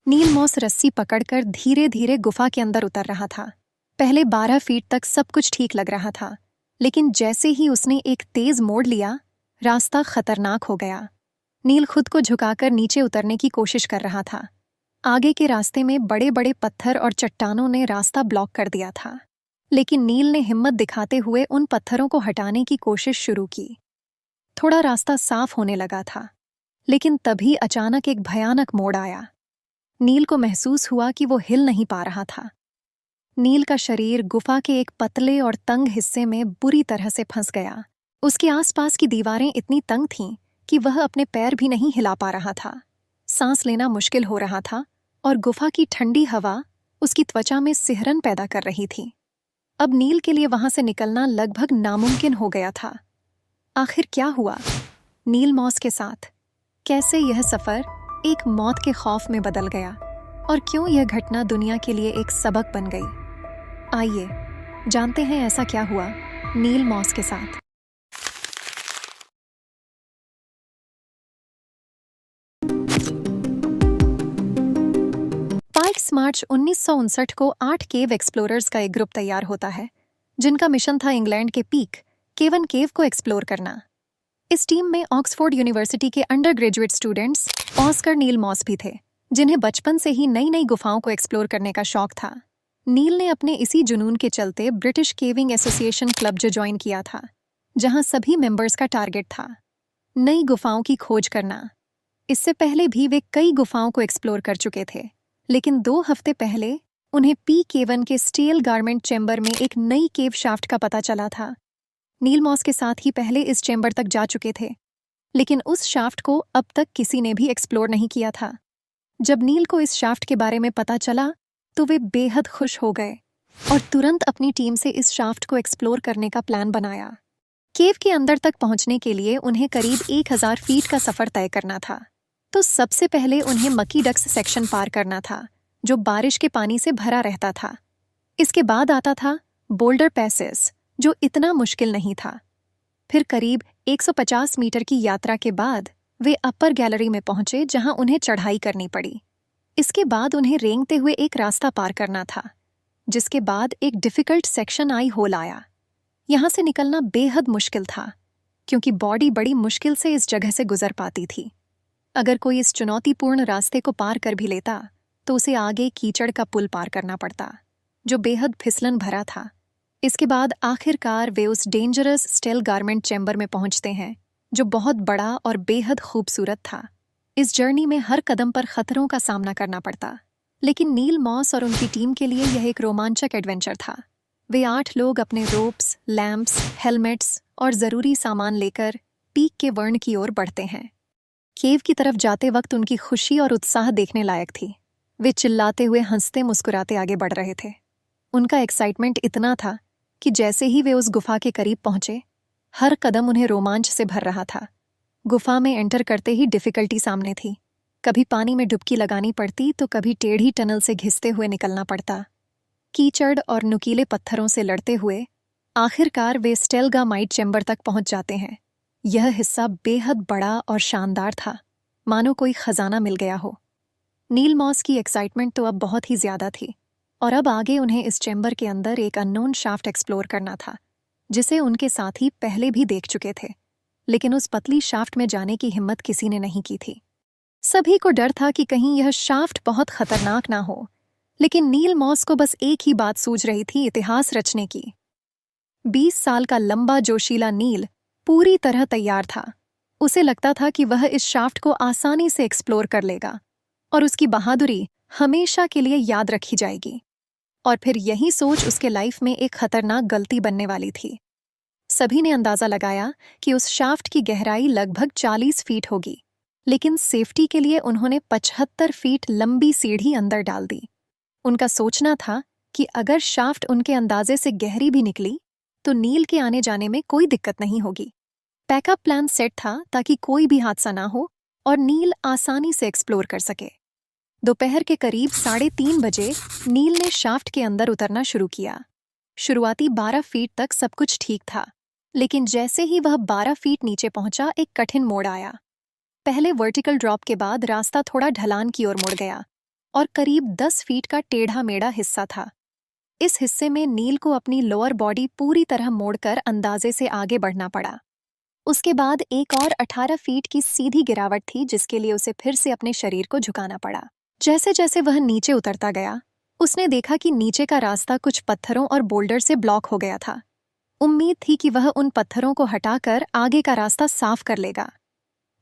नील moss रस्सी पकड़कर धीरे धीरे गुफा के अंदर उतर रहा था। पहले 12 फीट तक सब कुछ ठीक लग रहा था, लेकिन जैसे ही उसने एक तेज मोड़ लिया, रास्ता खतरनाक हो गया। नील खुद को झुकाकर नीचे उतरने की कोशिश कर रहा था। आगे के रास्ते में बड़े बड़े पत्थर और चट्टानों ने रास्ता ब्लॉक कर दिया था, लेकिन नील ने हिम्मत दिखाते हुए उन पत्थरों को हटाने की कोशिश शुरू की। थोड़ा रास्ता साफ होने लगा था, लेकिन तभी अचानक एक भयानक मोड़ आया। नील को महसूस हुआ कि वो हिल नहीं पा रहा था। नील का शरीर गुफा के एक पतले और तंग हिस्से में बुरी तरह से फंस गया। उसके आसपास की दीवारें इतनी तंग थीं कि वह अपने पैर भी नहीं हिला पा रहा था। सांस लेना मुश्किल हो रहा था और गुफा की ठंडी हवा उसकी त्वचा में सिहरन पैदा कर रही थी। अब नील के लिए वहां से निकलना लगभग नामुमकिन हो गया था। आखिर क्या हुआ नील मॉस के साथ? कैसे यह सफर एक मौत के खौफ में बदल गया, और क्यों यह घटना दुनिया के लिए एक सबक बन गई? आइए जानते हैं ऐसा क्या हुआ नील मॉस के साथ। 22 मार्च 1959 को 8 केव एक्सप्लोरर्स का एक ग्रुप तैयार होता है, जिनका मिशन था इंग्लैंड के पीक केवन केव को एक्सप्लोर करना। इस टीम में ऑक्सफोर्ड यूनिवर्सिटी के अंडर ग्रेजुएट स्टूडेंट्स ऑस्कर नील मॉस भी थे, जिन्हें बचपन से ही नई नई गुफाओं को एक्सप्लोर करने का शौक था। नील ने अपने इसी जुनून के चलते British caving association club join किया था, जहां सभी मेंबर्स का टारगेट था नई गुफाओं की खोज करना। इससे पहले भी वे कई गुफाओं को एक्सप्लोर कर चुके थे, लेकिन 2 हफ्ते पहले उन्हें पी केवन के स्टील गारमेंट चैम्बर में एक नई केव शाफ्ट का पता चला था। नील मॉस के साथ ही पहले इस चैम्बर तक जा चुके थे, लेकिन उस शाफ्ट को अब तक किसी ने भी एक्सप्लोर नहीं किया था। जब नील को इस शाफ्ट के बारे में पता चला तो वे बेहद खुश हो गए और तुरंत अपनी टीम से इस शाफ्ट को एक्सप्लोर करने का प्लान बनाया। केव के अंदर तक पहुंचने के लिए उन्हें करीब 1000 फीट का सफर तय करना था। तो सबसे पहले उन्हें मकी डक्स सेक्शन पार करना था, जो बारिश के पानी से भरा रहता था। इसके बाद आता था बोल्डर पैसेस, जो इतना मुश्किल नहीं था। फिर करीब 150 मीटर की यात्रा के बाद वे अपर गैलरी में पहुंचे, जहां उन्हें चढ़ाई करनी पड़ी। इसके बाद उन्हें रेंगते हुए एक रास्ता पार करना था, जिसके बाद एक डिफिकल्ट सेक्शन आई होल आया। यहां से निकलना बेहद मुश्किल था, क्योंकि बॉडी बड़ी मुश्किल से इस जगह से गुजर पाती थी। अगर कोई इस चुनौतीपूर्ण रास्ते को पार कर भी लेता तो उसे आगे कीचड़ का पुल पार करना पड़ता, जो बेहद फिसलन भरा था। इसके बाद आखिरकार वे उस डेंजरस स्टील गारमेंट चैम्बर में पहुंचते हैं, जो बहुत बड़ा और बेहद खूबसूरत था। इस जर्नी में हर कदम पर खतरों का सामना करना पड़ता, लेकिन नील मॉस और उनकी टीम के लिए यह एक रोमांचक एडवेंचर था। वे 8 लोग अपने रोप्स, लैंप्स, हेलमेट्स और ज़रूरी सामान लेकर पीक के वर्ण की ओर बढ़ते हैं। केव की तरफ जाते वक्त उनकी खुशी और उत्साह देखने लायक थी। वे चिल्लाते हुए, हंसते मुस्कुराते आगे बढ़ रहे थे। उनका एक्साइटमेंट इतना था कि जैसे ही वे उस गुफा के करीब पहुंचे, हर कदम उन्हें रोमांच से भर रहा था। गुफा में एंटर करते ही डिफिकल्टी सामने थी। कभी पानी में डुबकी लगानी पड़ती तो कभी टेढ़ी टनल से घिसते हुए निकलना पड़ता। कीचड़ और नुकीले पत्थरों से लड़ते हुए आखिरकार वे स्टेलगामाइट चैम्बर तक पहुंच जाते हैं। यह हिस्सा बेहद बड़ा और शानदार था, मानो कोई खजाना मिल गया हो। नील मॉस की एक्साइटमेंट तो अब बहुत ही ज्यादा थी, और अब आगे उन्हें इस चैम्बर के अंदर एक अननोन शाफ्ट एक्सप्लोर करना था, जिसे उनके साथी पहले भी देख चुके थे, लेकिन उस पतली शाफ्ट में जाने की हिम्मत किसी ने नहीं की थी। सभी को डर था कि कहीं यह शाफ्ट बहुत खतरनाक ना हो, लेकिन नील मॉस को बस एक ही बात सूझ रही थी, इतिहास रचने की। 20 साल का लंबा जोशीला नील पूरी तरह तैयार था। उसे लगता था कि वह इस शाफ्ट को आसानी से एक्सप्लोर कर लेगा और उसकी बहादुरी हमेशा के लिए याद रखी जाएगी। और फिर यही सोच उसके लाइफ में एक खतरनाक गलती बनने वाली थी। सभी ने अंदाजा लगाया कि उस शाफ्ट की गहराई लगभग 40 फीट होगी, लेकिन सेफ्टी के लिए उन्होंने 75 फीट लंबी सीढ़ी अंदर डाल दी। उनका सोचना था कि अगर शाफ्ट उनके अंदाजे से गहरी भी निकली तो नील के आने जाने में कोई दिक्कत नहीं होगी। बैकअप प्लान सेट था ताकि कोई भी हादसा ना हो और नील आसानी से एक्सप्लोर कर सके। दोपहर के करीब 3:30 बजे नील ने शाफ्ट के अंदर उतरना शुरू किया। शुरुआती 12 फीट तक सब कुछ ठीक था, लेकिन जैसे ही वह 12 फीट नीचे पहुंचा, एक कठिन मोड़ आया। पहले वर्टिकल ड्रॉप के बाद रास्ता थोड़ा ढलान की ओर मुड़ गया, और करीब 10 फीट का टेढ़ा मेढ़ा हिस्सा था। इस हिस्से में नील को अपनी लोअर बॉडी पूरी तरह मोड़कर अंदाजे से आगे बढ़ना पड़ा। उसके बाद एक और 18 फीट की सीधी गिरावट थी जिसके लिए उसे फिर से अपने शरीर को झुकाना पड़ा। जैसे जैसे वह नीचे उतरता गया, उसने देखा कि नीचे का रास्ता कुछ पत्थरों और बोल्डर से ब्लॉक हो गया था। उम्मीद थी कि वह उन पत्थरों को हटाकर आगे का रास्ता साफ कर लेगा,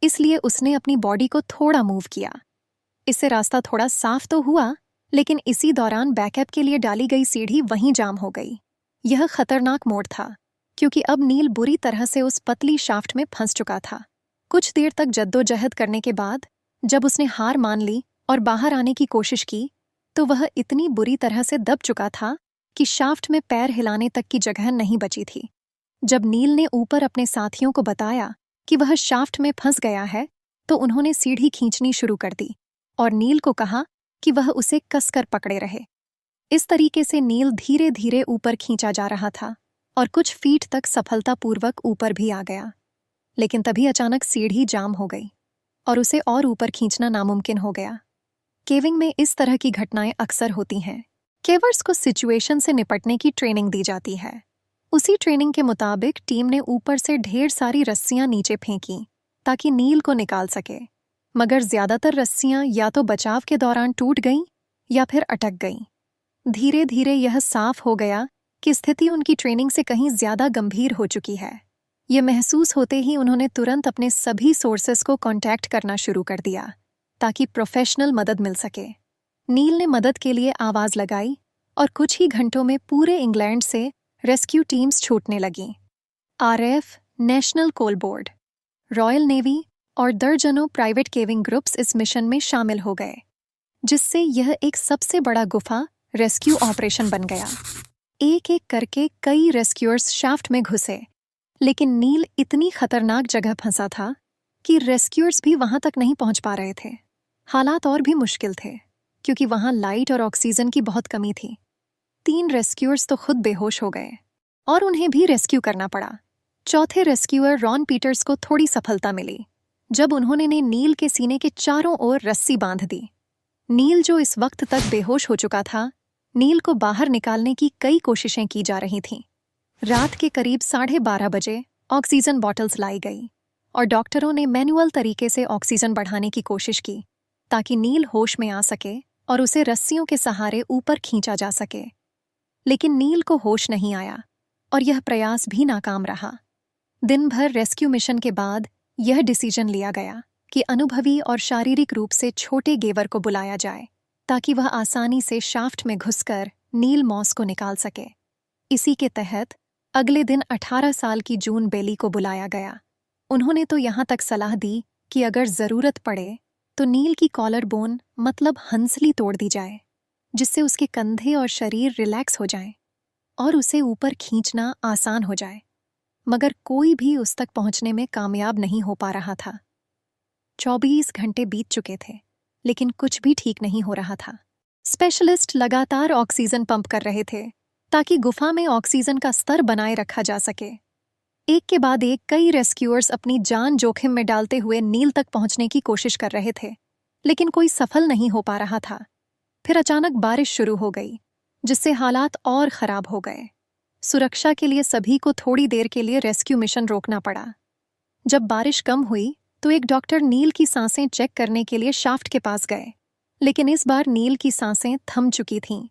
इसलिए उसने अपनी बॉडी को थोड़ा मूव किया। इससे रास्ता थोड़ा साफ तो हुआ, लेकिन इसी दौरान बैकअप के लिए डाली गई सीढ़ी वहीं जाम हो गई। यह खतरनाक मोड़ था, क्योंकि अब नील बुरी तरह से उस पतली शाफ्ट में फंस चुका था। कुछ देर तक जद्दोजहद करने के बाद जब उसने हार मान ली और बाहर आने की कोशिश की, तो वह इतनी बुरी तरह से दब चुका था कि शाफ्ट में पैर हिलाने तक की जगह नहीं बची थी। जब नील ने ऊपर अपने साथियों को बताया कि वह शाफ्ट में फंस गया है, तो उन्होंने सीढ़ी खींचनी शुरू कर दी और नील को कहा कि वह उसे कसकर पकड़े रहे। इस तरीके से नील धीरे धीरे ऊपर खींचा जा रहा था और कुछ फीट तक सफलतापूर्वक ऊपर भी आ गया। लेकिन तभी अचानक सीढ़ी जाम हो गई और उसे और ऊपर खींचना नामुमकिन हो गया। केविंग में इस तरह की घटनाएं अक्सर होती हैं। केवर्स को सिचुएशन से निपटने की ट्रेनिंग दी जाती है। उसी ट्रेनिंग के मुताबिक टीम ने ऊपर से ढेर सारी रस्सियां नीचे फेंकी ताकि नील को निकाल सके, मगर ज्यादातर रस्सियां या तो बचाव के दौरान टूट गईं या फिर अटक गईं। धीरे धीरे यह साफ हो गया कि स्थिति उनकी ट्रेनिंग से कहीं ज्यादा गंभीर हो चुकी है। ये महसूस होते ही उन्होंने तुरंत अपने सभी सोर्सेस को कांटेक्ट करना शुरू कर दिया ताकि प्रोफेशनल मदद मिल सके। नील ने मदद के लिए आवाज लगाई और कुछ ही घंटों में पूरे इंग्लैंड से रेस्क्यू टीम्स छूटने लगीं। RF, national coal board, royal navy और दर्जनों प्राइवेट केविंग ग्रुप्स इस मिशन में शामिल हो गए, जिससे यह एक सबसे बड़ा गुफा रेस्क्यू ऑपरेशन बन गया। एक एक करके कई रेस्क्यूअर्स शाफ्ट में घुसे, लेकिन नील इतनी खतरनाक जगह फंसा था कि रेस्क्यूअर्स भी वहां तक नहीं पहुंच पा रहे थे। हालात और भी मुश्किल थे, क्योंकि वहां लाइट और ऑक्सीजन की बहुत कमी थी। 3 रेस्क्यूअर्स तो खुद बेहोश हो गए और उन्हें भी रेस्क्यू करना पड़ा। चौथे रेस्क्यूअर रॉन पीटर्स को थोड़ी सफलता मिली जब उन्होंने नील के सीने के चारों ओर रस्सी बांध दी। नील, जो इस वक्त तक बेहोश हो चुका था, नील को बाहर निकालने की कई कोशिशें की जा रही थीं। रात के करीब 12:30 बजे ऑक्सीजन बॉटल्स लाई गई और डॉक्टरों ने मैनुअल तरीके से ऑक्सीजन बढ़ाने की कोशिश की ताकि नील होश में आ सके और उसे रस्सियों के सहारे ऊपर खींचा जा सके। लेकिन नील को होश नहीं आया और यह प्रयास भी नाकाम रहा। दिन भर रेस्क्यू मिशन के बाद यह डिसीजन लिया गया कि अनुभवी और शारीरिक रूप से छोटे गेवर को बुलाया जाए ताकि वह आसानी से शाफ्ट में घुसकर नील मॉस को निकाल सके। इसी के तहत अगले दिन 18 साल की जून बेली को बुलाया गया। उन्होंने तो यहाँ तक सलाह दी कि अगर जरूरत पड़े तो नील की कॉलर बोन मतलब हंसली तोड़ दी जाए, जिससे उसके कंधे और शरीर रिलैक्स हो जाएं और उसे ऊपर खींचना आसान हो जाए। मगर कोई भी उस तक पहुंचने में कामयाब नहीं हो पा रहा था। 24 घंटे बीत चुके थे, लेकिन कुछ भी ठीक नहीं हो रहा था। स्पेशलिस्ट लगातार ऑक्सीजन पंप कर रहे थे ताकि गुफा में ऑक्सीजन का स्तर बनाए रखा जा सके। एक के बाद एक कई रेस्क्यूअर्स अपनी जान जोखिम में डालते हुए नील तक पहुंचने की कोशिश कर रहे थे, लेकिन कोई सफल नहीं हो पा रहा था। फिर अचानक बारिश शुरू हो गई, जिससे हालात और खराब हो गए। सुरक्षा के लिए सभी को थोड़ी देर के लिए रेस्क्यू मिशन रोकना पड़ा। जब बारिश कम हुई तो एक डॉक्टर नील की सांसें चेक करने के लिए शाफ्ट के पास गए, लेकिन इस बार नील की सांसें थम चुकी थीं।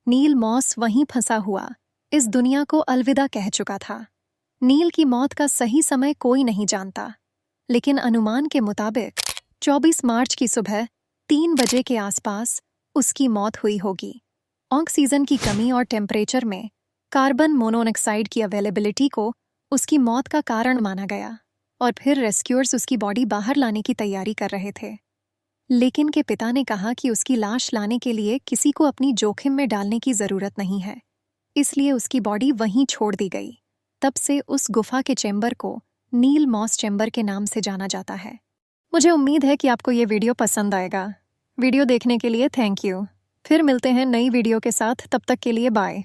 नील मॉस वहीं फंसा हुआ इस दुनिया को अलविदा कह चुका था। नील की मौत का सही समय कोई नहीं जानता, लेकिन अनुमान के मुताबिक 24 मार्च की सुबह 3 बजे के आसपास उसकी मौत हुई होगी। ऑक्सीजन की कमी और टेम्परेचर में कार्बन मोनोऑक्साइड की अवेलेबिलिटी को उसकी मौत का कारण माना गया और फिर रेस्क्यूअर्स उसकी बॉडी बाहर लाने की तैयारी कर रहे थे। लेकिन के पिता ने कहा कि उसकी लाश लाने के लिए किसी को अपनी जोखिम में डालने की ज़रूरत नहीं है, इसलिए उसकी बॉडी वहीं छोड़ दी गई। तब से उस गुफा के चेंबर को नील मॉस चेंबर के नाम से जाना जाता है। मुझे उम्मीद है कि आपको ये वीडियो पसंद आएगा। वीडियो देखने के लिए थैंक यू। फिर मिलते हैं नई वीडियो के साथ, तब तक के लिए बाय।